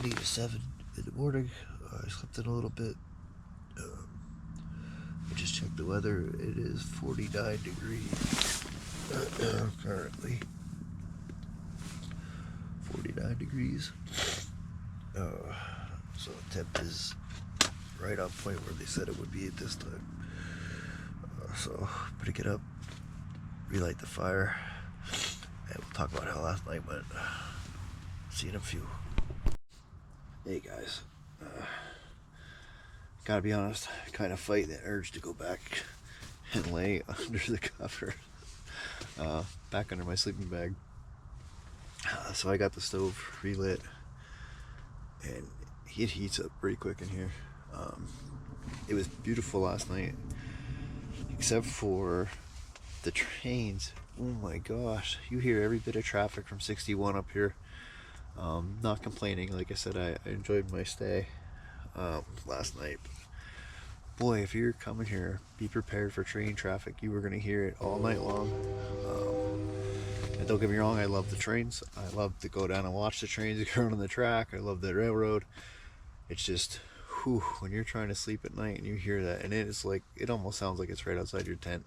20 to 7 in the morning. I slept in a little bit. I just checked the weather. It is 49 degrees currently. 49 degrees. So the temp is right on point where they said it would be at this time. So I'm gonna get up, relight the fire, and we'll talk about how last night went. See you in a few. Hey guys, gotta be honest, kind of fighting that urge to go back and lay under the cover, back under my sleeping bag. So I got the stove relit, and it heats up pretty quick in here. It was beautiful last night, except for the trains. Oh my gosh, you hear every bit of traffic from 61 up here. Not complaining. Like I said, I enjoyed my stay last night. Boy, if you're coming here, be prepared for train traffic. You were going to hear it all night long. And don't get me wrong, I love the trains. I love to go down and watch the trains go on the track. I love the railroad. It's just, whew, when you're trying to sleep at night and you hear that, and it is like, it almost sounds like it's right outside your tent.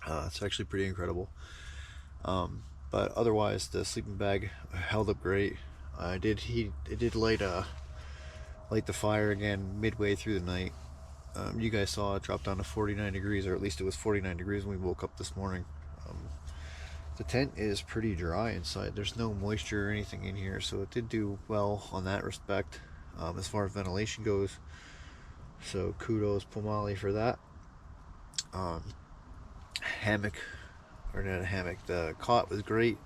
It's actually pretty incredible. But otherwise, the sleeping bag held up great. It did light the fire again midway through the night. You guys saw it drop down to 49 degrees, or at least it was 49 degrees when we woke up this morning. The tent is pretty dry inside. There's no moisture or anything in here, so it did do well on that respect, as far as ventilation goes. So kudos Pomoly for that. Hammock, or not a hammock, the cot was great.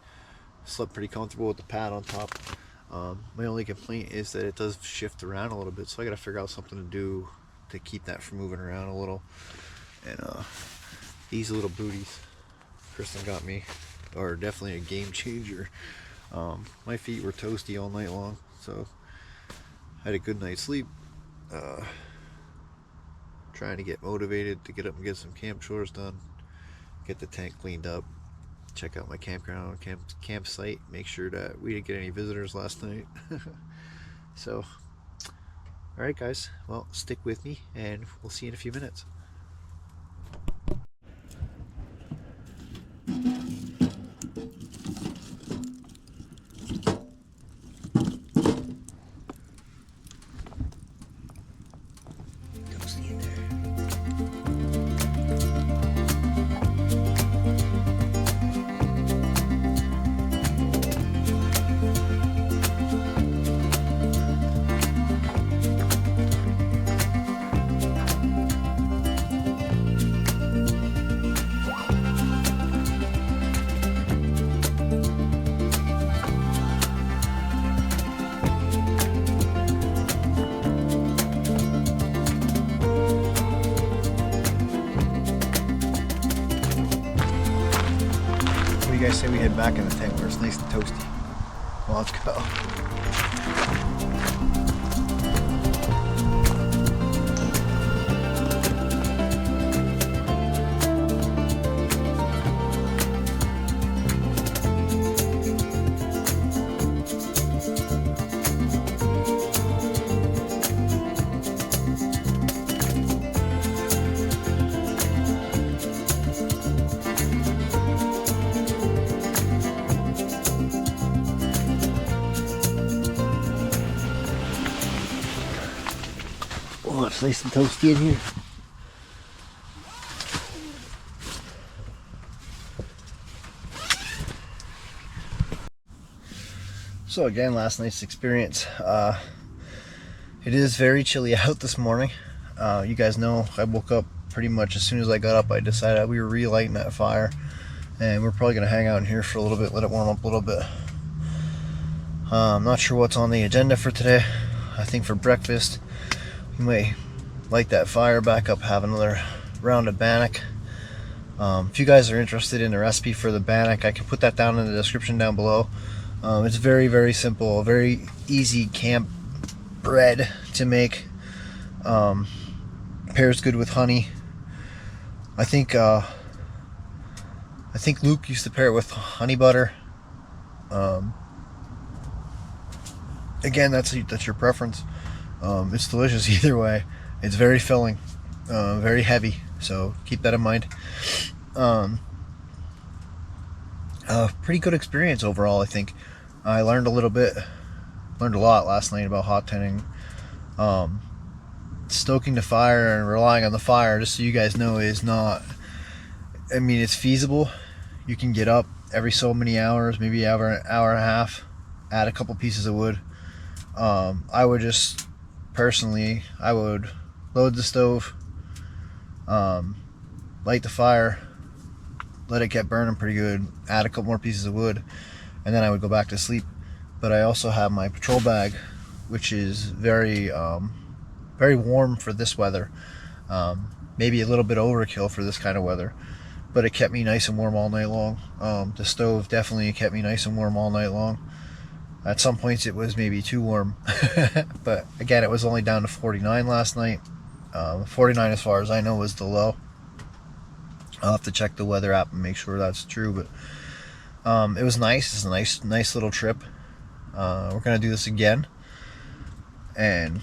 Slept pretty comfortable with the pad on top. My only complaint is that it does shift around a little bit, so I gotta figure out something to do to keep that from moving around a little. And these little booties Kristen got me are definitely a game changer. My feet were toasty all night long, so I had a good night's sleep. Trying to get motivated to get up and get some camp chores done, get the tent cleaned up, check out my campground, campsite, make sure that we didn't get any visitors last night. So, alright guys, well, stick with me and we'll see you in a few minutes. You guys say we head back in the tent where it's nice and toasty. Well, let's go. Oh, it's nice and toasty in here. So again, last night's experience. It is very chilly out this morning. You guys know I woke up pretty much as soon as I got up. I decided we were relighting that fire, and we're probably going to hang out in here for a little bit, let it warm up a little bit. I'm not sure what's on the agenda for today. I think for breakfast we may light that fire back up, have another round of bannock. If you guys are interested in the recipe for the bannock, I can put that down in the description down below. It's very simple, very easy camp bread to make. Pairs good with honey. I think Luke used to pair it with honey butter. again, that's your preference. It's delicious either way. It's very filling, very heavy, so keep that in mind. Pretty good experience overall, I think. I learned a lot last night about hot tenting. Stoking the fire and relying on the fire, just so you guys know, is not, I mean, it's feasible. You can get up every so many hours, maybe hour and a half, add a couple pieces of wood. I would just, personally, I would load the stove, light the fire, let it get burning pretty good, add a couple more pieces of wood, and then I would go back to sleep. But I also have my patrol bag, which is very warm for this weather. Maybe a little bit overkill for this kind of weather, but it kept me nice and warm all night long. The stove definitely kept me nice and warm all night long. At some points it was maybe too warm, but again, it was only down to 49 last night. 49, as far as I know, was the low. I'll have to check the weather app and make sure that's true, but it was nice. It's a nice little trip. We're gonna do this again, and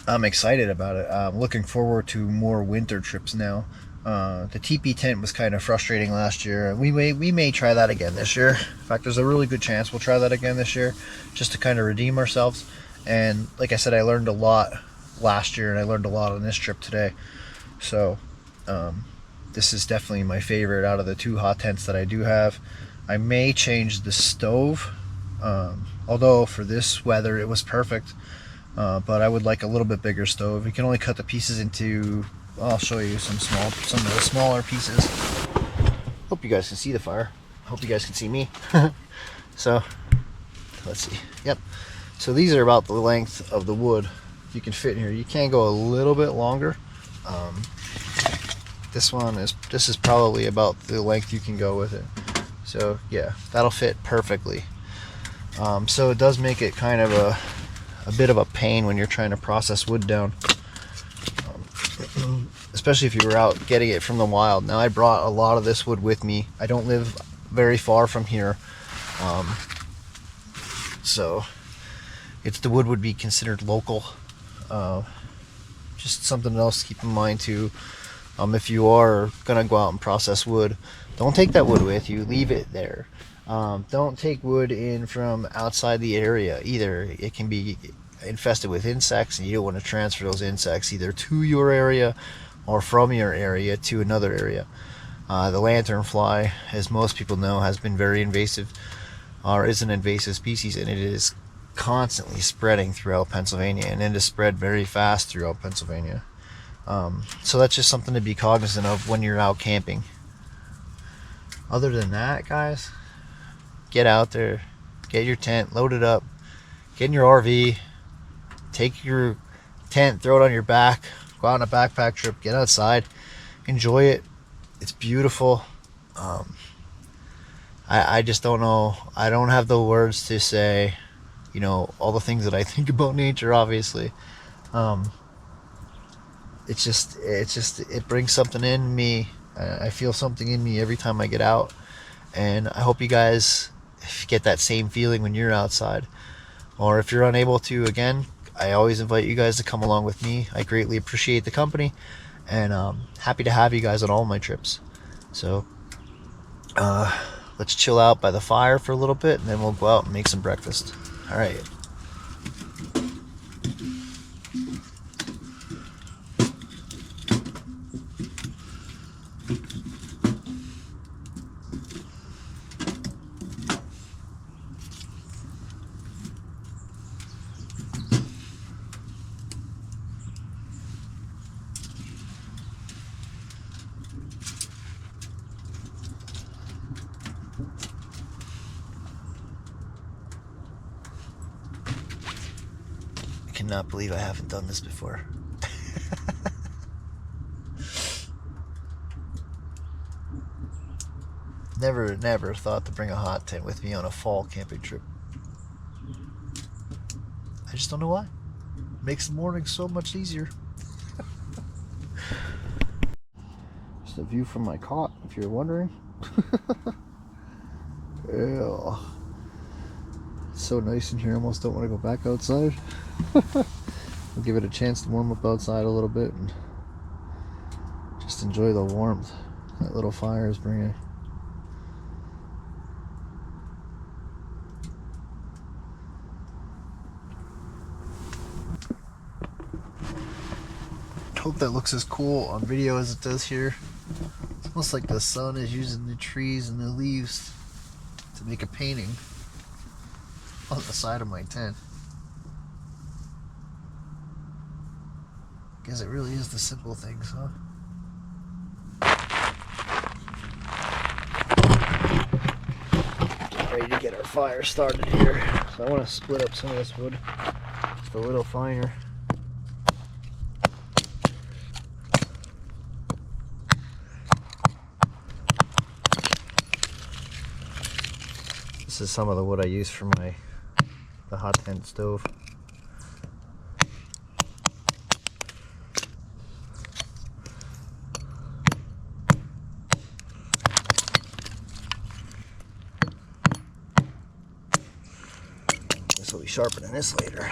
I'm excited about it. I'm looking forward to more winter trips now. The teepee tent was kind of frustrating last year. We may try that again this year. In fact, there's a really good chance we'll try that again this year, just to kind of redeem ourselves. And like I said, I learned a lot last year, and I learned a lot on this trip today. So this is definitely my favorite out of the 2 hot tents that I do have. I may change the stove, although for this weather it was perfect. But I would like a little bit bigger stove. You can only cut the pieces into, I'll show you some of the smaller pieces. Hope you guys can see the fire. Hope you guys can see me. So let's see. Yep. So these are about the length of the wood you can fit in here. You can go a little bit longer. This is probably about the length you can go with it. So yeah, that'll fit perfectly. So it does make it kind of a bit of a pain when you're trying to process wood down, especially if you were out getting it from the wild. Now, I brought a lot of this wood with me. I don't live very far from here, so the wood would be considered local. Just something else to keep in mind too. If you are gonna go out and process wood, don't take that wood with you. Leave it there. Don't take wood in from outside the area either. It can be infested with insects, and you don't want to transfer those insects either to your area or from your area to another area. The lanternfly, as most people know, has been very invasive, or is an invasive species, and it is constantly spreading throughout Pennsylvania, and it is spread very fast throughout Pennsylvania. So that's just something to be cognizant of when you're out camping. Other than that, guys, get out there, get your tent, load it up, get in your RV, take your tent, throw it on your back, go out on a backpack trip, get outside, enjoy it. It's beautiful. I just don't know. I don't have the words to say, all the things that I think about nature, obviously. It brings something in me. I feel something in me every time I get out, and I hope you guys get that same feeling when you're outside. Or if you're unable to, again, I always invite you guys to come along with me. I greatly appreciate the company, and happy to have you guys on all my trips. So let's chill out by the fire for a little bit, and then we'll go out and make some breakfast. All right. I cannot believe I haven't done this before. Never thought to bring a hot tent with me on a fall camping trip. I just don't know why. Makes the morning so much easier. Just a view from my cot, if you're wondering. Yeah. It's so nice in here, I almost don't want to go back outside. We'll give it a chance to warm up outside a little bit and just enjoy the warmth that little fire is bringing. Hope that looks as cool on video as it does here. It's almost like the sun is using the trees and the leaves to make a painting on the side of my tent. Guess it really is the simple things, huh? Get ready to get our fire started here. So I want to split up some of this wood just a little finer. This is some of the wood I use for the hot tent stove. This will be sharper than this later.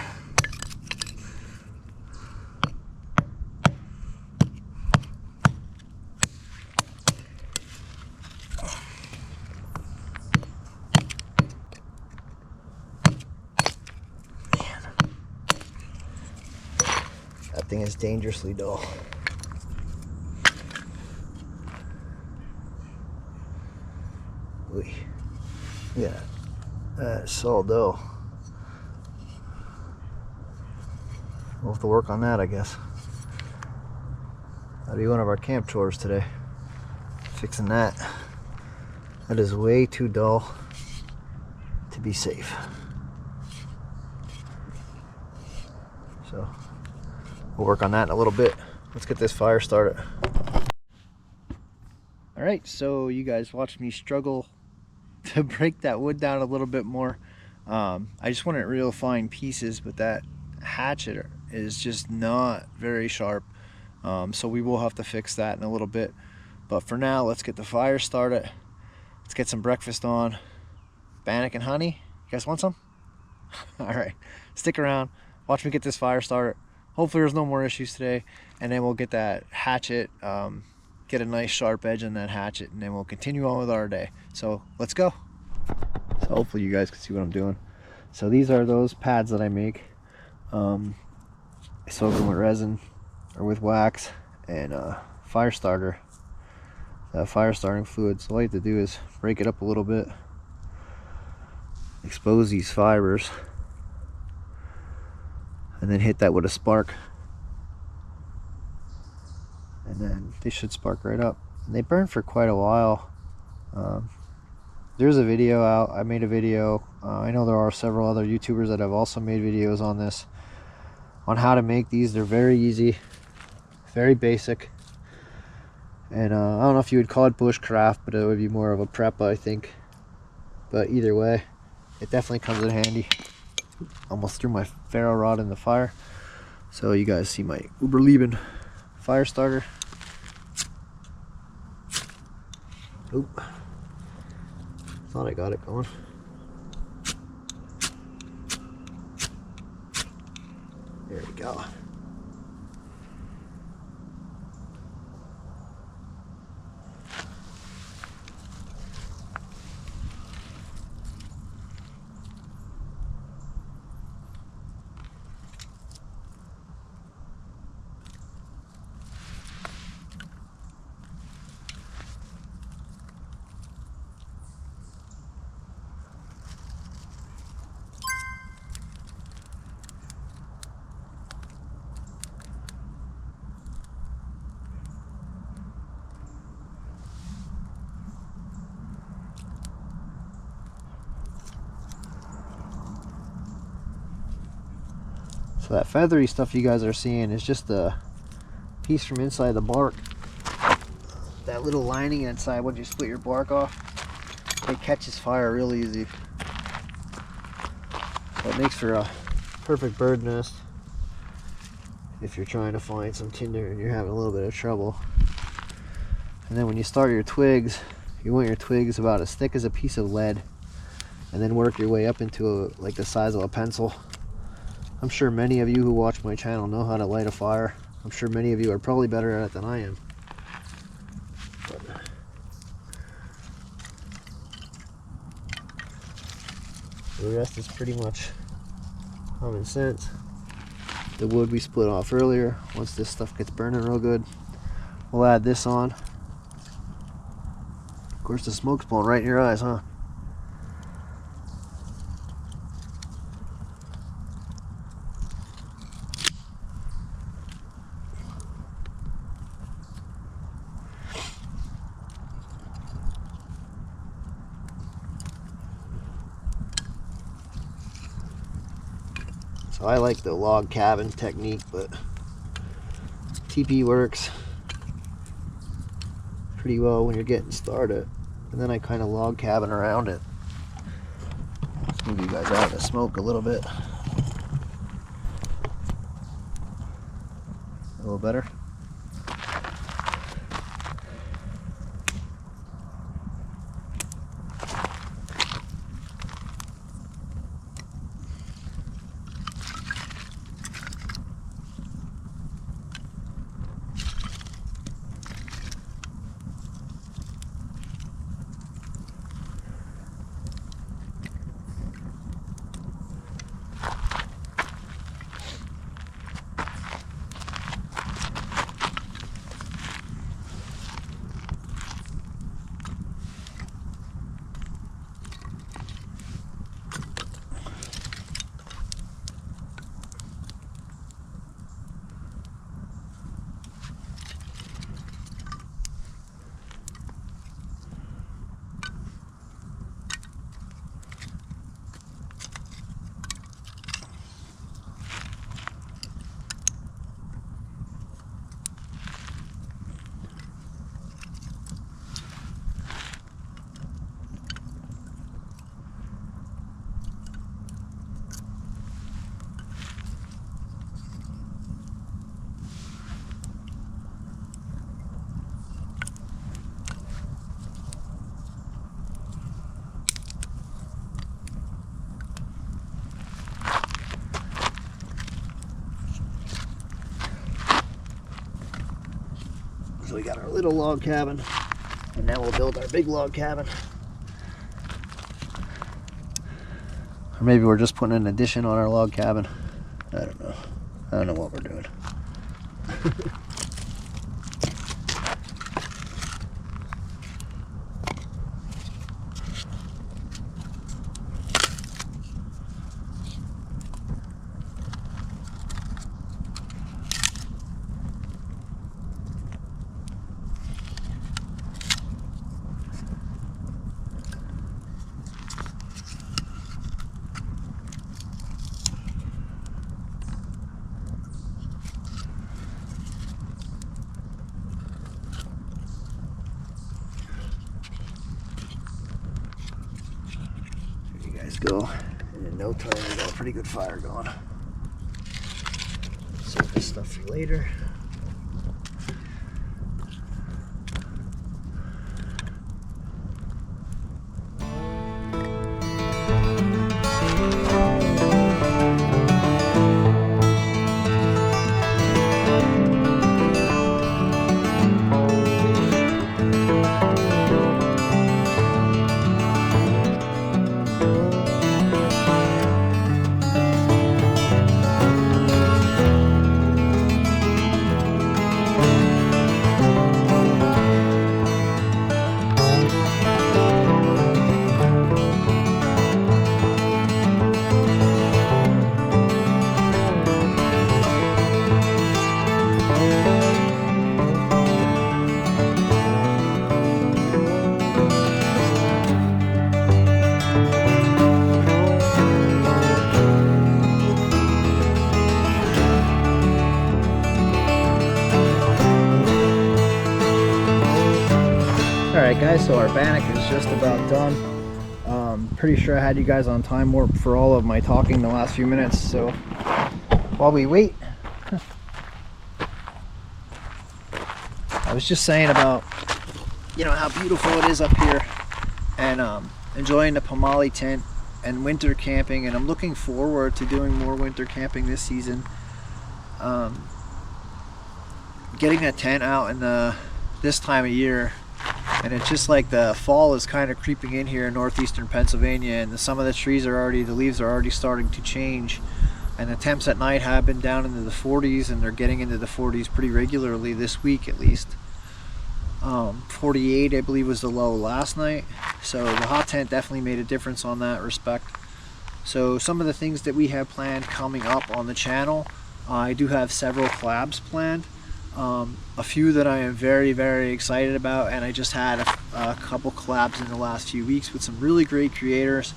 That thing is dangerously dull. Yeah, that's so dull. We'll have to work on that, I guess. That'll be one of our camp chores today. Fixing that. That is way too dull to be safe. So we'll work on that in a little bit. Let's get this fire started. Alright, so you guys watched me struggle to break that wood down a little bit more. I just wanted real fine pieces, but that hatchet is just not very sharp. So we will have to fix that in a little bit. But for now, let's get the fire started. Let's get some breakfast on. Bannock and honey. You guys want some? Alright, stick around. Watch me get this fire started. Hopefully there's no more issues today. And then we'll get that hatchet, get a nice sharp edge on that hatchet, and then we'll continue on with our day. So let's go. So hopefully you guys can see what I'm doing. So these are those pads that I make. I soak them with resin or with wax and fire starter, fire starting fluid. So all you have to do is break it up a little bit, expose these fibers, and then hit that with a spark, and then they should spark right up. And they burn for quite a while. There's a video out. I made a video. I know there are several other YouTubers that have also made videos on this, on how to make these. They're very easy, very basic, and I don't know if you would call it bushcraft, but it would be more of a prep, I think. But either way, it definitely comes in handy. Almost threw my ferro rod in the fire. So you guys see my Uberleben fire starter. Oop. Thought I got it going. There we go. So that feathery stuff you guys are seeing is just a piece from inside the bark. That little lining inside, once you split your bark off, it catches fire real easy. So it makes for a perfect bird nest if you're trying to find some tinder and you're having a little bit of trouble. And then when you start your twigs, you want your twigs about as thick as a piece of lead. and then work your way up into like the size of a pencil. I'm sure many of you who watch my channel know how to light a fire. I'm sure many of you are probably better at it than I am. But the rest is pretty much common sense. The wood we split off earlier, once this stuff gets burning real good, we'll add this on. Of course the smoke's blowing right in your eyes, huh? So I like the log cabin technique, but TP works pretty well when you're getting started. And then I kind of log cabin around it. Let's move you guys out of the smoke a little bit. A little better. So we got our little log cabin, and now we'll build our big log cabin. Or maybe we're just putting an addition on our log cabin. I don't know. I don't know what we're doing. Go, and in no time we got a pretty good fire going. Save this stuff for later. Alright guys, so our bannock is just about done. Pretty sure I had you guys on time warp for all of my talking the last few minutes, so while we wait, I was just saying about, you know, how beautiful it is up here, and enjoying the Pomoly tint. and winter camping, and I'm looking forward to doing more winter camping this season. Getting a tent out in this time of year, and it's just like the fall is kind of creeping in here in northeastern Pennsylvania, and some of the trees are already, the leaves are already starting to change, and the temps at night have been down into the 40s, and they're getting into the 40s pretty regularly this week at least. 48 I believe was the low last night, so the hot tent definitely made a difference on that respect. So some of the things that we have planned coming up on the channel, I do have several collabs planned. A few that I am very, very excited about, and I just had a couple collabs in the last few weeks with some really great creators,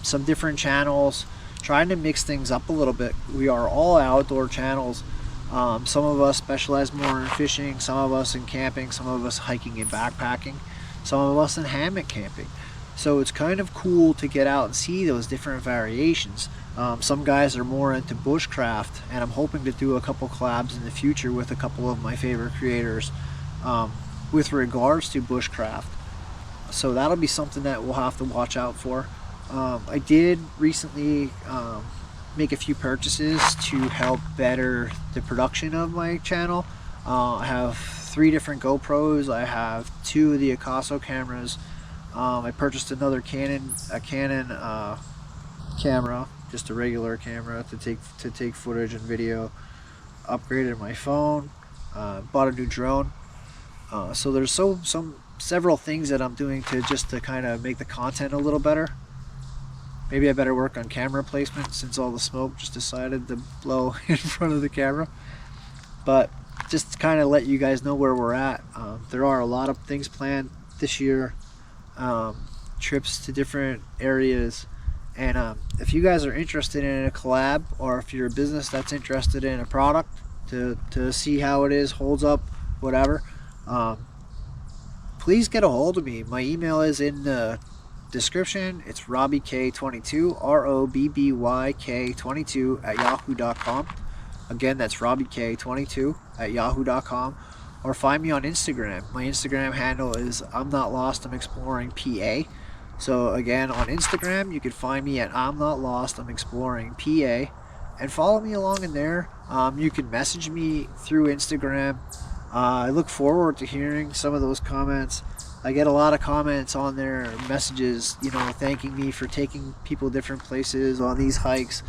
some different channels, trying to mix things up a little bit. We are all outdoor channels. Some of us specialize more in fishing, some of us in camping, some of us hiking and backpacking, some of us in hammock camping. So it's kind of cool to get out and see those different variations. Some guys are more into bushcraft, and I'm hoping to do a couple collabs in the future with a couple of my favorite creators with regards to bushcraft. So that'll be something that we'll have to watch out for. I did recently make a few purchases to help better the production of my channel. I have 3 different GoPros, I have 2 of the Akaso cameras. I purchased another Canon camera, just a regular camera to take footage and video. Upgraded my phone, bought a new drone. So there's several things that I'm doing to kind of make the content a little better. Maybe I better work on camera placement since all the smoke just decided to blow in front of the camera. But just to kind of let you guys know where we're at. There are a lot of things planned this year. Trips to different areas, and if you guys are interested in a collab, or if you're a business that's interested in a product to see how it is, holds up, whatever, please get a hold of me. My email is in the description. It's robbyk22, robbyk22 at yahoo.com. Again, that's robbyk22 at yahoo.com. Or find me on Instagram. My Instagram handle is I'm Not Lost, I'm Exploring PA. So again, on Instagram, you can find me at I'm Not Lost, I'm Exploring PA, and follow me along in there. You can message me through Instagram. I look forward to hearing some of those comments. I get a lot of comments on there, messages, thanking me for taking people different places on these hikes,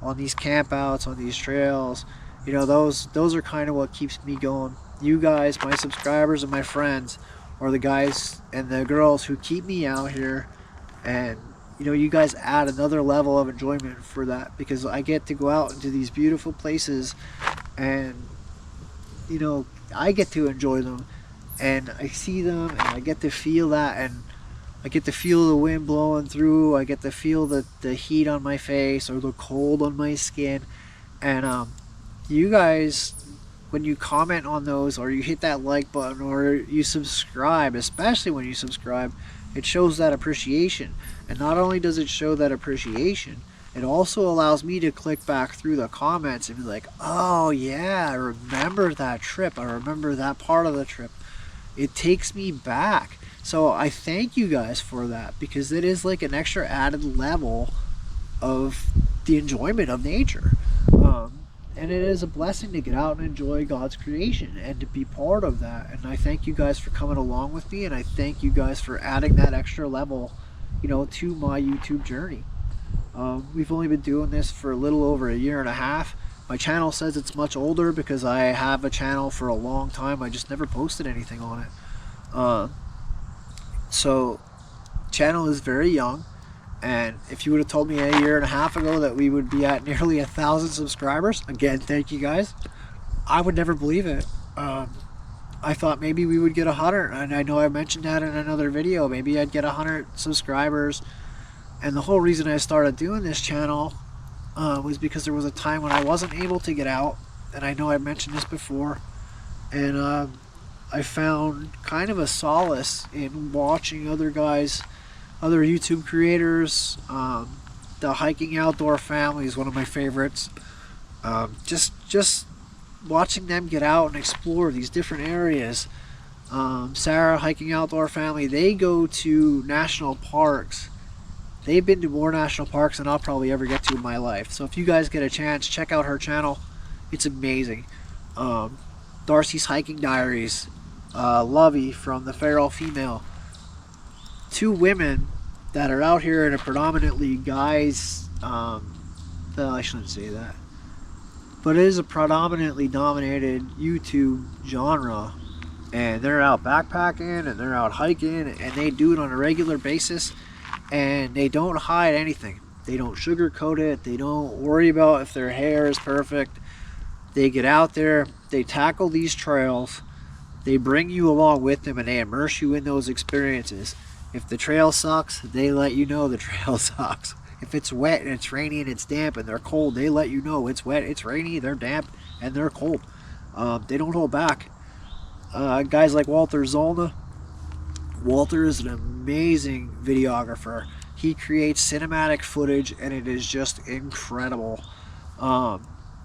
on these campouts, on these trails. Those are kind of what keeps me going. You guys, my subscribers and my friends, are the guys and the girls who keep me out here, and you guys add another level of enjoyment for that, because I get to go out into these beautiful places, and I get to enjoy them, and I see them, and I get to feel that, and I get to feel the wind blowing through. I get to feel the heat on my face or the cold on my skin, and you guys, when you comment on those, or you hit that like button, or you subscribe, especially when you subscribe, it shows that appreciation. And not only does it show that appreciation, it also allows me to click back through the comments and be like, oh yeah, I remember that trip, I remember that part of the trip. It takes me back. So I thank you guys for that, because it is like an extra added level of the enjoyment of nature. And it is a blessing to get out and enjoy God's creation and to be part of that. And I thank you guys for coming along with me, and I thank you guys for adding that extra level, to my YouTube journey. We've only been doing this for a little over a year and a half. My channel says it's much older because I have a channel for a long time. I just never posted anything on it. So channel is very young. And if you would have told me a year and a half ago that we would be at nearly 1,000 subscribers, again, thank you guys, I would never believe it. I thought maybe we would get 100, and I know I mentioned that in another video. Maybe I'd get 100 subscribers. And the whole reason I started doing this channel was because there was a time when I wasn't able to get out, and I know I mentioned this before, and I found kind of a solace in watching other YouTube creators. The Hiking Outdoor Family is one of my favorites. Just watching them get out and explore these different areas. Sarah, Hiking Outdoor Family, they go to national parks they've been to more national parks than I'll probably ever get to in my life. So if you guys get a chance, check out her channel. It's amazing. Darcy's Hiking Diaries, Lovey from the Feral Female. Two women that are out here in a predominantly guys, well, I shouldn't say that, but it is a predominantly dominated YouTube genre, and they're out backpacking and they're out hiking, and they do it on a regular basis, and they don't hide anything. They don't sugarcoat it. They don't worry about if their hair is perfect. They get out there, they tackle these trails, they bring you along with them, and they immerse you in those experiences. If the trail sucks, they let you know the trail sucks. If it's wet and it's rainy and it's damp and they're cold, they let you know it's wet, it's rainy, they're damp, and they're cold. They don't hold back. Guys like Walter Zollner. Walter is an amazing videographer. He creates cinematic footage, and it is just incredible.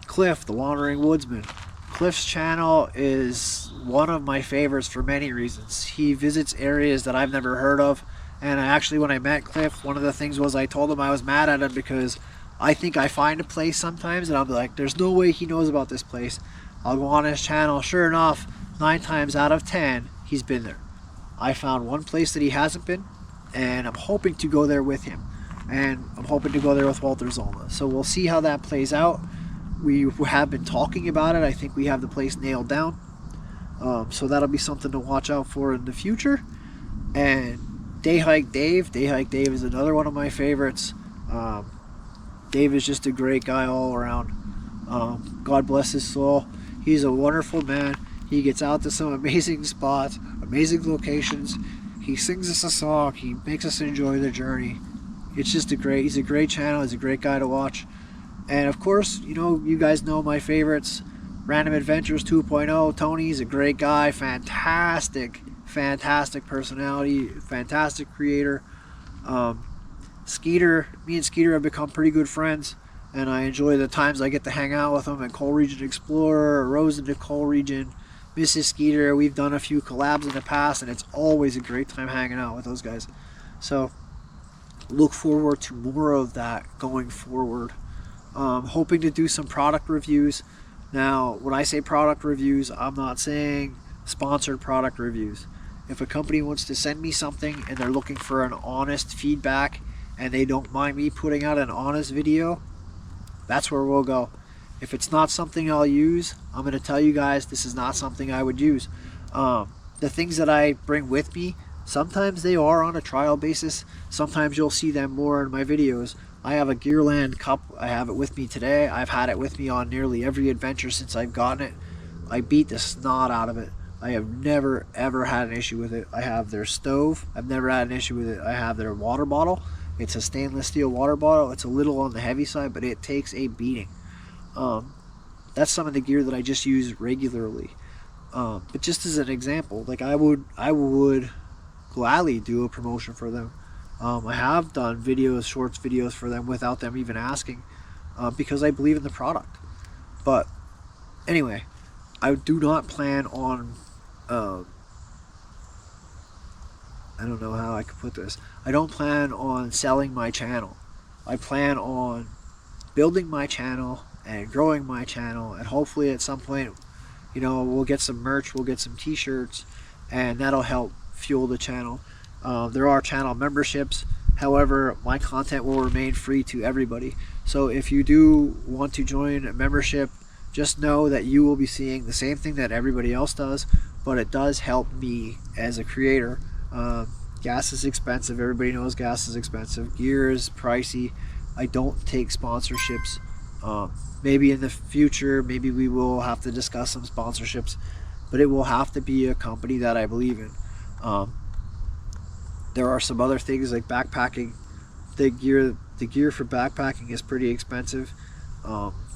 Cliff, the Wandering Woodsman. Cliff's channel is one of my favorites for many reasons. He visits areas that I've never heard of, and actually when I met Cliff, one of the things was I told him I was mad at him because I think I find a place sometimes and I'll be like, there's no way he knows about this place. I'll go on his channel, sure enough, 9 times out of 10 he's been there. I found one place that he hasn't been, and I'm hoping to go there with him, and I'm hoping to go there with Walter Zollner. So we'll see how that plays out. We have been talking about it. I think we have the place nailed down. So that'll be something to watch out for in the future. And Day Hike Dave. Day Hike Dave is another one of my favorites. Dave is just a great guy all around. God bless his soul. He's a wonderful man. He gets out to some amazing spots, amazing locations. He sings us a song. He makes us enjoy the journey. It's just he's a great channel. He's a great guy to watch. And of course, you know, you guys know my favorites. Random Adventures 2.0. Tony's a great guy. Fantastic personality. Fantastic creator. Skeeter, me and Skeeter have become pretty good friends, and I enjoy the times I get to hang out with him at Coal Region Explorer, Rose into Coal Region, Mrs. Skeeter. We've done a few collabs in the past, and it's always a great time hanging out with those guys. So look forward to more of that going forward. Hoping to do some product reviews. Now, when I say product reviews, I'm not saying sponsored product reviews. If a company wants to send me something and they're looking for an honest feedback and they don't mind me putting out an honest video, that's where we'll go. If it's not something I'll use, I'm going to tell you guys this is not something I would use. The things that I bring with me, sometimes they are on a trial basis. Sometimes you'll see them more in my videos. I have a Gearland cup. I have it with me today. I've had it with me on nearly every adventure since I've gotten it. I beat the snot out of it. I have never ever had an issue with it. I have their stove. I've never had an issue with it. I have their water bottle. It's a stainless steel water bottle. It's a little on the heavy side, but it takes a beating. That's some of the gear that I just use regularly. But just as an example, like I would gladly do a promotion for them. I have done shorts videos for them without them even asking, because I believe in the product. But anyway, I do not plan on, I don't know how I could put this. I don't plan on selling my channel. I plan on building my channel and growing my channel, and hopefully at some point, you know, we'll get some merch, we'll get some t-shirts, and that'll help fuel the channel. There are channel memberships. However, my content will remain free to everybody. So if you do want to join a membership, just know that you will be seeing the same thing that everybody else does, but it does help me as a creator. Gas is expensive. Everybody knows gas is expensive. Gear is pricey. I don't take sponsorships. Maybe in the future, maybe we will have to discuss some sponsorships, but it will have to be a company that I believe in. There are some other things like backpacking. The gear for backpacking is pretty expensive.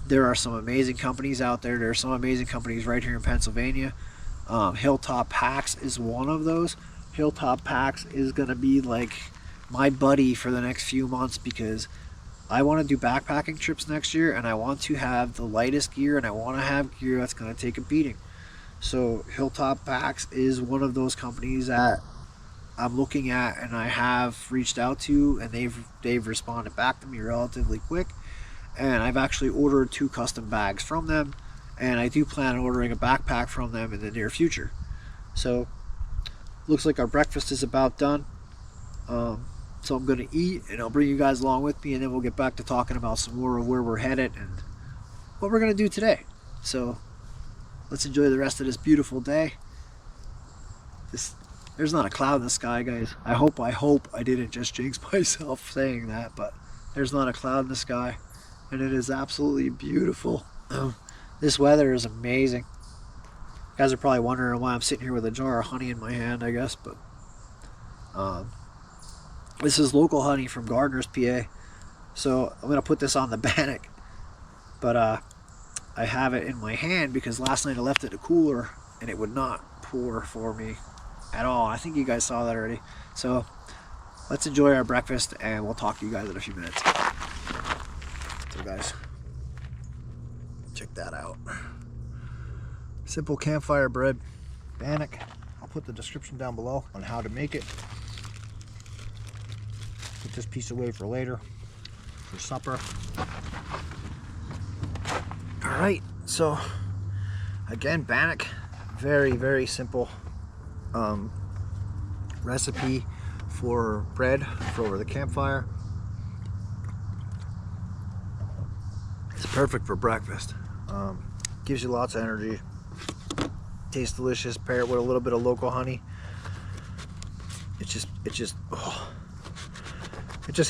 There are some amazing companies out there. There are some amazing companies right here in Pennsylvania. Hilltop Packs is one of those. Hilltop Packs is going to be like my buddy for the next few months, because I want to do backpacking trips next year, and I want to have the lightest gear, and I want to have gear that's going to take a beating. So Hilltop Packs is one of those companies that I'm looking at and I have reached out to, and they've responded back to me relatively quick. And I've actually ordered 2 custom bags from them, and I do plan on ordering a backpack from them in the near future. So looks like our breakfast is about done. So I'm going to eat, and I'll bring you guys along with me, and then we'll get back to talking about some more of where we're headed and what we're going to do today. So let's enjoy the rest of this beautiful day. There's not a cloud in the sky, guys. I hope I didn't just jinx myself saying that, but there's not a cloud in the sky, and it is absolutely beautiful. This weather is amazing. You guys are probably wondering why I'm sitting here with a jar of honey in my hand, I guess, but this is local honey from Gardner's, PA. So I'm gonna put this on the bannock, but I have it in my hand because last night I left it in a cooler and it would not pour for me at all. I think you guys saw that already. So let's enjoy our breakfast, and we'll talk to you guys in a few minutes. So guys, check that out. Simple campfire bread bannock. I'll put the description down below on how to make it. Put this piece away for later, for supper. All right, so again, bannock, very, very simple recipe for bread for over the campfire. It's perfect for breakfast. Gives you lots of energy. Tastes delicious. Pair it with a little bit of local honey. It just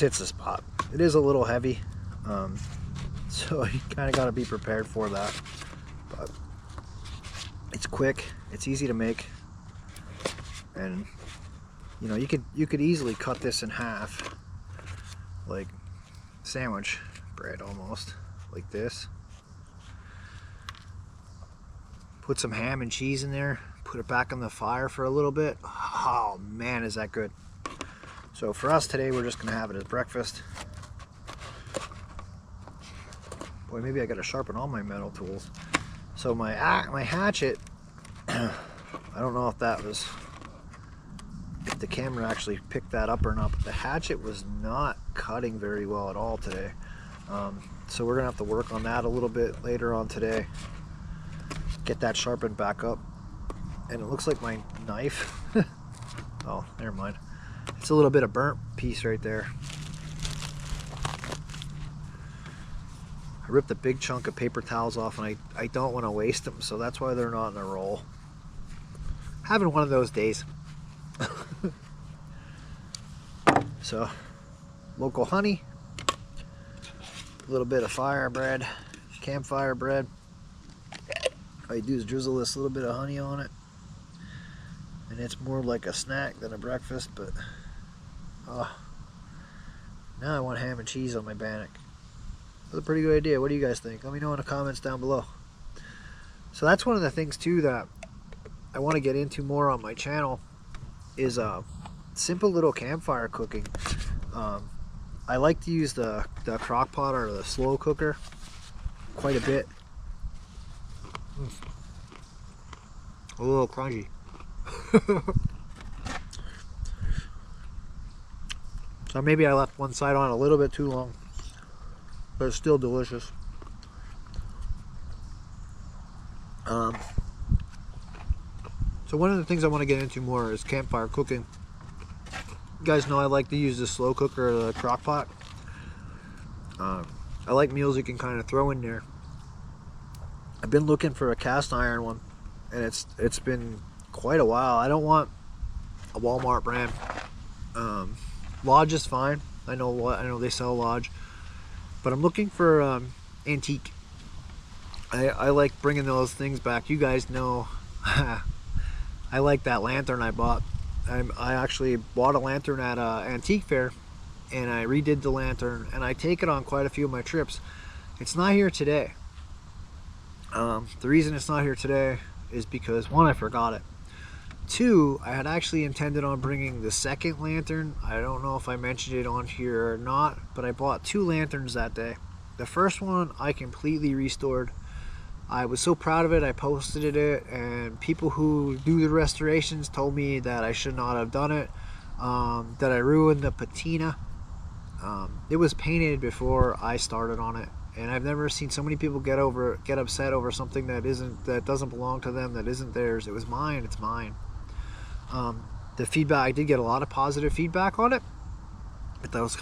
hits the spot. It is a little heavy, so you kind of got to be prepared for that. But it's quick. It's easy to make, and you know, you could easily cut this in half, like sandwich bread almost, like this. Put some ham and cheese in there. Put it back on the fire for a little bit. Oh man, is that good! So for us today, we're just gonna have it as breakfast. Boy, maybe I gotta sharpen all my metal tools. So my hatchet, I don't know if the camera actually picked that up or not, but the hatchet was not cutting very well at all today. So we're gonna have to work on that a little bit later on today. Get that sharpened back up. And it looks like my knife, oh, never mind. It's a little bit of burnt piece right there. I ripped a big chunk of paper towels off, and I don't want to waste them, so that's why they're not in a roll. Having one of those days. So, local honey, a little bit of fire bread, campfire bread. All you do is drizzle this little bit of honey on it, and it's more like a snack than a breakfast, but now I want ham and cheese on my bannock. That's a pretty good idea. What do you guys think? Let me know in the comments down below. So that's one of the things too that I want to get into more on my channel is simple little campfire cooking. I like to use the crock pot or the slow cooker quite a bit. A little crunchy. So maybe I left one side on a little bit too long, but it's still delicious. So one of the things I want to get into more is campfire cooking. You guys know I like to use the slow cooker or the crock pot. I like meals you can kind of throw in there. I've been looking for a cast iron one, and it's been quite a while. I don't want a Walmart brand. Lodge is fine. I know they sell Lodge, but I'm looking for antique. I like bringing those things back. You guys know I like that lantern I bought. I actually bought a lantern at an antique fair, and I redid the lantern, and I take it on quite a few of my trips. It's not here today. The reason it's not here today is because, one, I forgot it. Two, I had actually intended on bringing the second lantern. I don't know if I mentioned it on here or not, but I bought 2 lanterns that day. The first one I completely restored. I was so proud of it, I posted it, and people who do the restorations told me that I should not have done it. that I ruined the patina. It was painted before I started on it, and I've never seen so many people get upset over something that doesn't belong to them, that isn't theirs. It was mine. It's mine. The feedback, I did get a lot of positive feedback on it, but there was a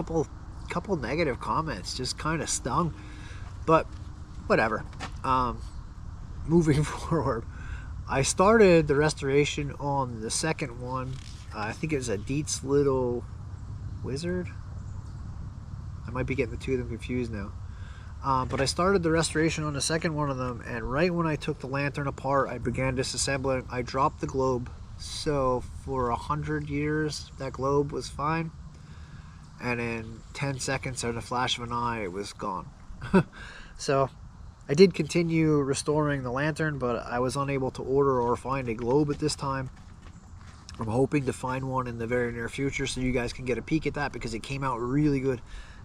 couple negative comments, just kind of stung. But whatever. Moving forward, I started the restoration on the second one. I think it was a Dietz Little Wizard. I might be getting the two of them confused now. But I started the restoration on the second one of them, and right when I took the lantern apart, I began disassembling. I dropped the globe. So for 100 years, that globe was fine. And in 10 seconds, or the flash of an eye, it was gone. So I did continue restoring the lantern, but I was unable to order or find a globe at this time. I'm hoping to find one in the very near future so you guys can get a peek at that, because it came out really good.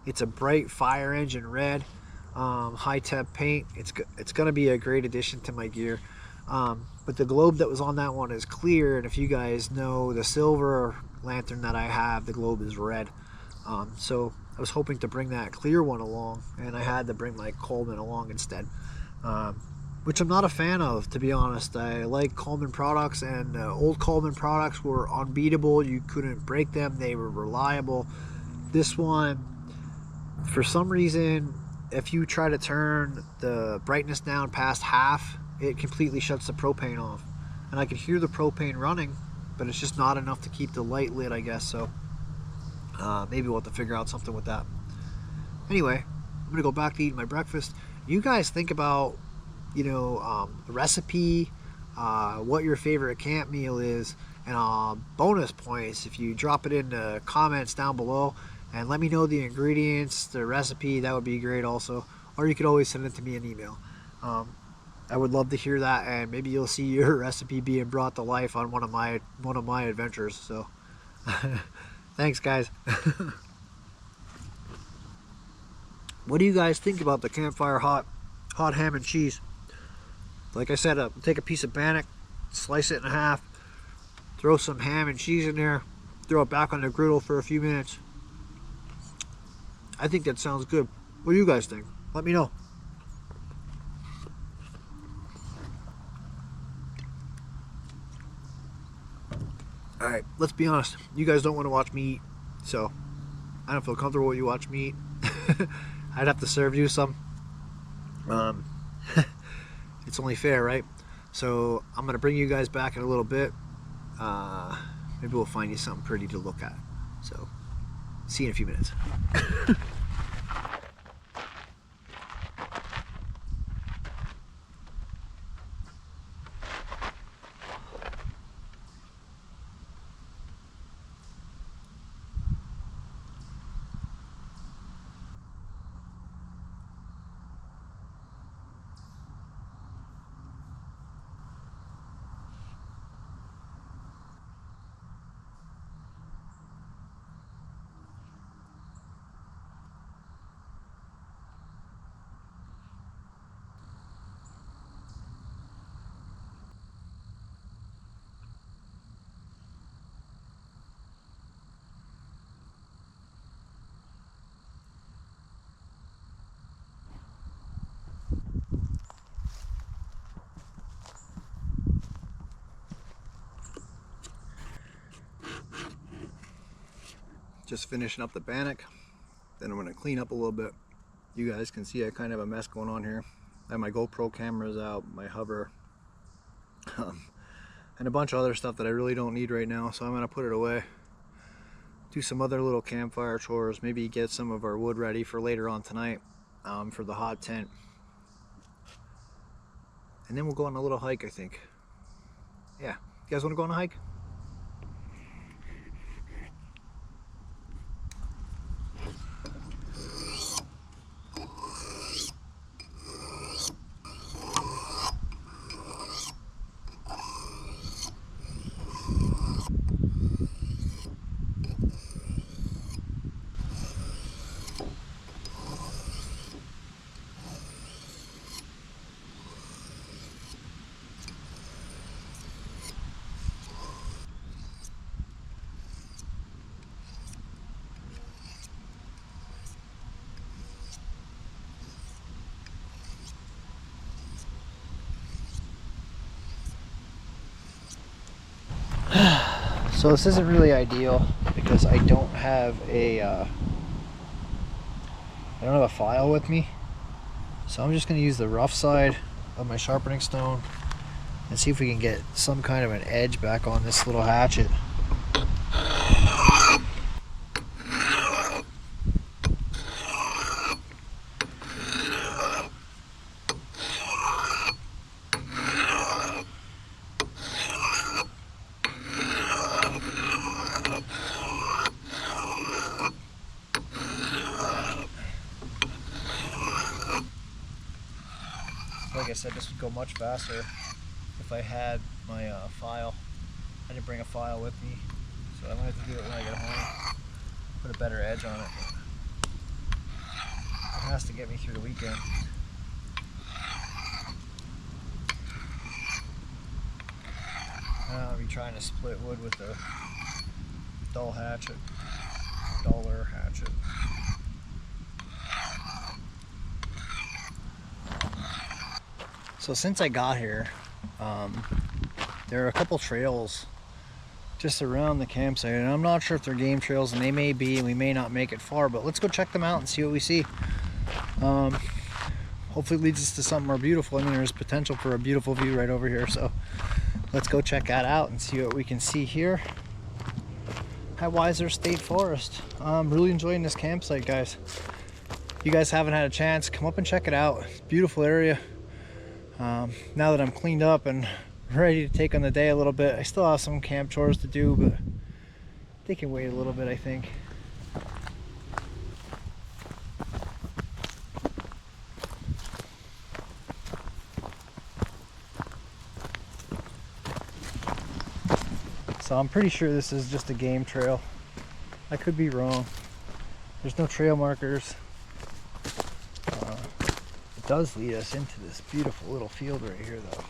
It's a bright fire engine red, high temp paint. It's going to be a great addition to my gear. But the globe that was on that one is clear, and if you guys know the silver lantern that I have, the globe is red. So I was hoping to bring that clear one along, and I had to bring my Coleman along instead, which I'm not a fan of, to be honest. I like Coleman products, and old Coleman products were unbeatable. You couldn't break them. They were reliable. This one, for some reason, if you try to turn the brightness down past half, it completely shuts the propane off. And I can hear the propane running, but it's just not enough to keep the light lit, I guess. So maybe we'll have to figure out something with that. Anyway, I'm gonna go back to eating my breakfast. You guys think about, the recipe, what your favorite camp meal is, and bonus points if you drop it in the comments down below and let me know the ingredients, the recipe. That would be great also. Or you could always send it to me in email. I would love to hear that, and maybe you'll see your recipe being brought to life on one of my adventures. So thanks, guys. What do you guys think about the campfire hot ham and cheese? Like I said, take a piece of bannock, slice it in half, throw some ham and cheese in there, throw it back on the griddle for a few minutes. I think that sounds good. What do you guys think? Let me know. Alright, let's be honest. You guys don't want to watch me eat, so I don't feel comfortable when you watch me eat. I'd have to serve you some. It's only fair, right? So I'm going to bring you guys back in a little bit. Maybe we'll find you something pretty to look at. So, see you in a few minutes. Just finishing up the bannock. Then I'm going to clean up a little bit. You guys can see I kind of have a mess going on here. I have my GoPro cameras out, my hover, and a bunch of other stuff that I really don't need right now, so I'm going to put it away. Do some other little campfire chores, maybe get some of our wood ready for later on tonight, for the hot tent. And then we'll go on a little hike, I think. Yeah, you guys want to go on a hike? So this isn't really ideal because I don't have a file with me. So I'm just going to use the rough side of my sharpening stone and see if we can get some kind of an edge back on this little hatchet. Like I said, this would go much faster if I had my file. I didn't bring a file with me, so I'm going to have to do it when I get home. Put a better edge on it. It has to get me through the weekend. I'll be trying to split wood with a duller hatchet. So since I got here, there are a couple trails just around the campsite, and I'm not sure if they're game trails, and they may be, and we may not make it far, but let's go check them out and see what we see. Hopefully it leads us to something more beautiful. I mean, there's potential for a beautiful view right over here, so let's go check that out and see what we can see here at Weiser State Forest. I'm really enjoying this campsite, guys. If you guys haven't had a chance, come up and check it out. It's a beautiful area. Now that I'm cleaned up and ready to take on the day a little bit, I still have some camp chores to do, but they can wait a little bit, I think. So I'm pretty sure this is just a game trail. I could be wrong. There's no trail markers. It does lead us into this beautiful little field right here, though.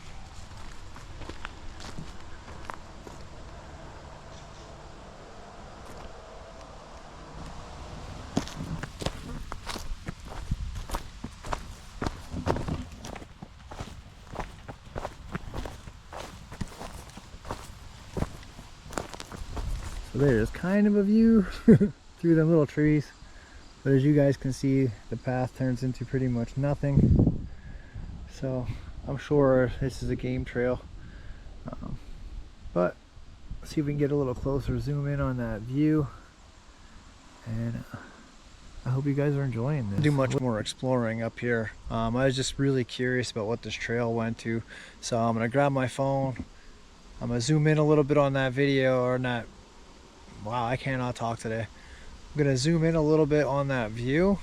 So there's kind of a view through them little trees, but as you guys can see, the path turns into pretty much nothing. So I'm sure this is a game trail, but let's see if we can get a little closer, zoom in on that view, and I hope you guys are enjoying this. Do much more exploring up here. I was just really curious about what this trail went to, so I'm gonna grab my phone, I'm gonna zoom in a little bit on that video, or not. Wow, I cannot talk today. I'm gonna zoom in a little bit on that view.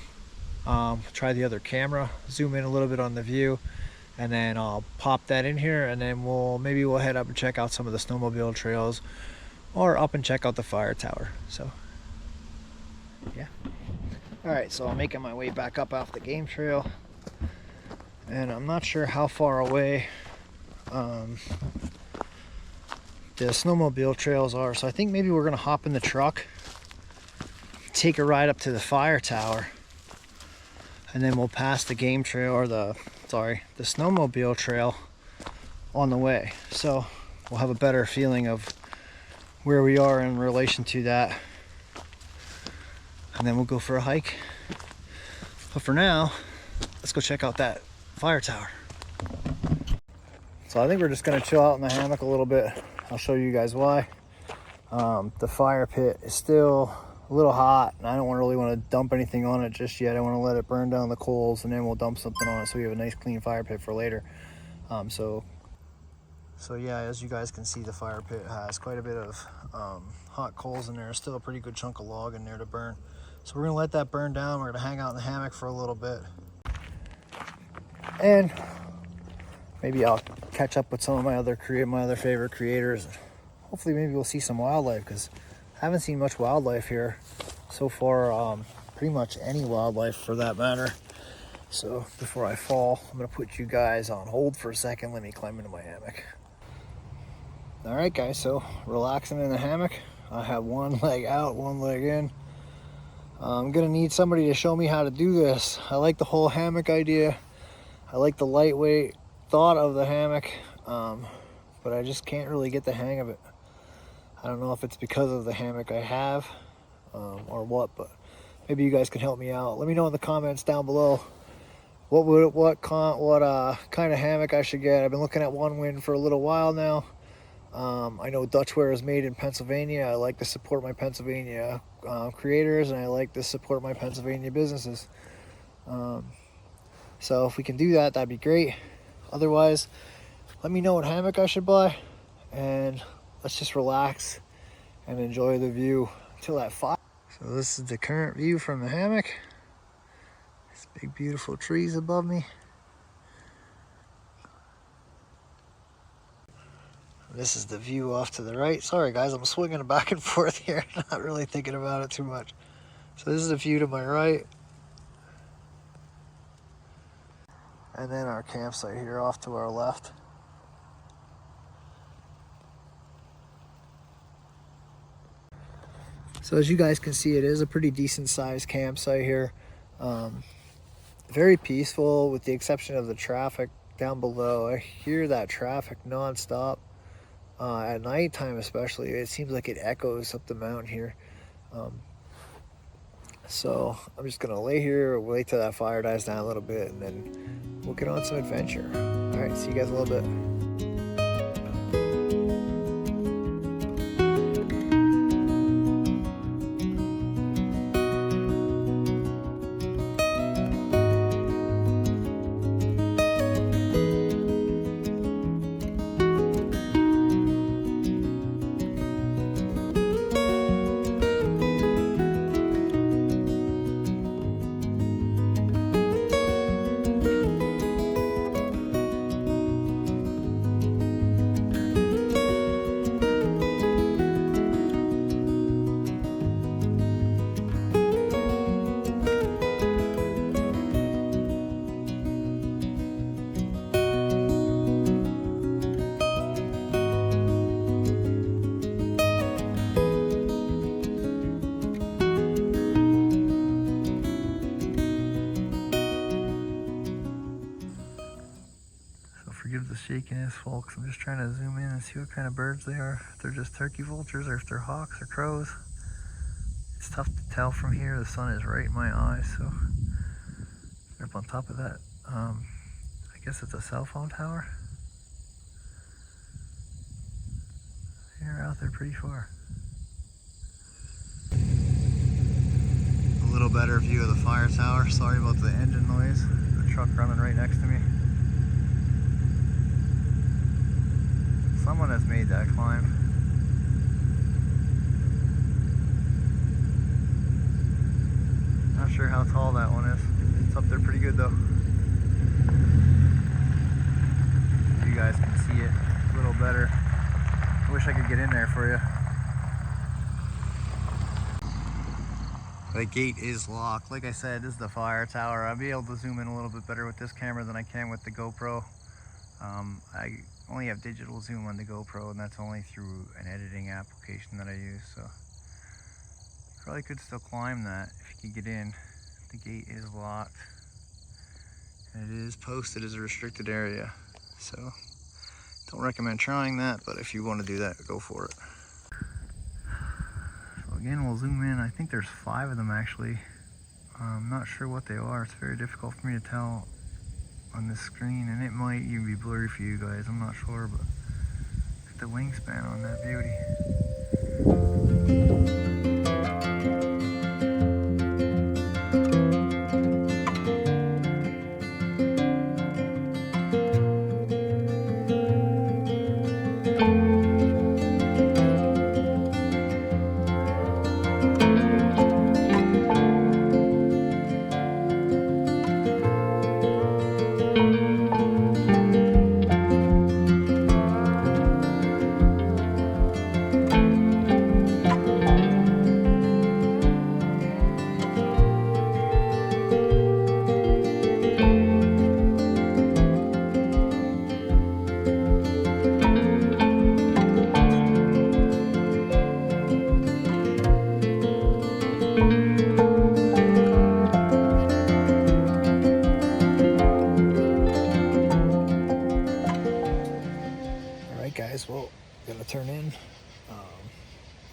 Try the other camera, zoom in a little bit on the view, and then I'll pop that in here, and then maybe we'll head up and check out some of the snowmobile trails, or up and check out the fire tower. So yeah. All right, so I'm making my way back up off the game trail, and I'm not sure how far away the snowmobile trails are, so I think maybe we're gonna hop in the truck, take a ride up to the fire tower, and then we'll pass the game trail, or the snowmobile trail on the way. So we'll have a better feeling of where we are in relation to that, and then we'll go for a hike. But for now, let's go check out that fire tower. So I think we're just gonna chill out in the hammock a little bit. I'll show you guys why. The fire pit is still a little hot, and I don't really want to dump anything on it just yet. I want to let it burn down the coals, and then we'll dump something on it so we have a nice clean fire pit for later. So yeah, as you guys can see, the fire pit has quite a bit of hot coals in there. Still a pretty good chunk of log in there to burn. So we're gonna let that burn down. We're gonna hang out in the hammock for a little bit, and maybe I'll catch up with some of my other favorite creators. Hopefully maybe we'll see some wildlife, because I haven't seen much wildlife here so far. Pretty much any wildlife for that matter. So before I fall, I'm gonna put you guys on hold for a second. Let me climb into my hammock. All right, guys, so relaxing in the hammock. I have one leg out, one leg in. I'm gonna need somebody to show me how to do this. I like the whole hammock idea. I like the lightweight thought of the hammock, but I just can't really get the hang of it. I don't know if it's because of the hammock I have or what, but maybe you guys can help me out. Let me know in the comments down below what kind of hammock I should get. I've been looking at One Wind for a little while now. I know Dutchware is made in Pennsylvania. I like to support my Pennsylvania creators, and I like to support my Pennsylvania businesses. So if we can do that, that'd be great. Otherwise, let me know what hammock I should buy, and let's just relax and enjoy the view until that fire. So this is the current view from the hammock. These big beautiful trees above me. This is the view off to the right. Sorry guys, I'm swinging back and forth here, not really thinking about it too much. So this is the view to my right. And then our campsite here off to our left. So as you guys can see, it is a pretty decent sized campsite here. Very peaceful with the exception of the traffic down below. I hear that traffic non-stop. At nighttime especially, it seems like it echoes up the mountain here. So I'm just gonna lay here, wait till that fire dies down a little bit, and then we'll get on some adventure. All right, see you guys in a little bit. Forgive the shakiness, folks. I'm just trying to zoom in and see what kind of birds they are. If they're just turkey vultures or if they're hawks or crows. It's tough to tell from here. The sun is right in my eyes, so they're up on top of that. I guess it's a cell phone tower. They're out there pretty far. A little better view of the fire tower. Sorry about the engine noise. The truck running right next to me. Someone has made that climb. Not sure how tall that one is. It's up there pretty good though. You guys can see it a little better. I wish I could get in there for you. The gate is locked. Like I said, this is the fire tower. I'll be able to zoom in a little bit better with this camera than I can with the GoPro. I only have digital zoom on the GoPro, and that's only through an editing application that I use, so probably could still climb that if you could get in. The gate is locked and it is posted as a restricted area, so don't recommend trying that, but if you want to do that, go for it. So again, we'll zoom in. I think there's 5 of them actually. I'm not sure what they are. It's very difficult for me to tell on this screen, and it might even be blurry for you guys, I'm not sure, but look at the wingspan on that beauty.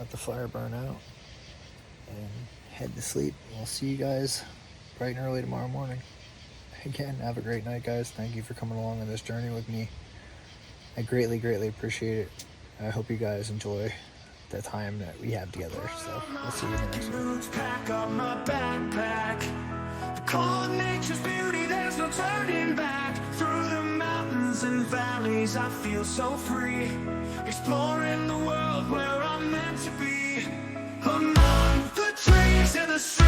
let the fire burn out, and head to sleep. We'll see you guys bright and early tomorrow morning. Again, have a great night, guys. Thank you for coming along on this journey with me. I greatly, greatly appreciate it. I hope you guys enjoy the time that we have together. So we'll see you in the next one. Pack up my backpack. The call of nature's beauty, there's no turning back. Through the mountains and valleys, I feel so free. Exploring the world where I'm meant to be. Among the trees and the streets.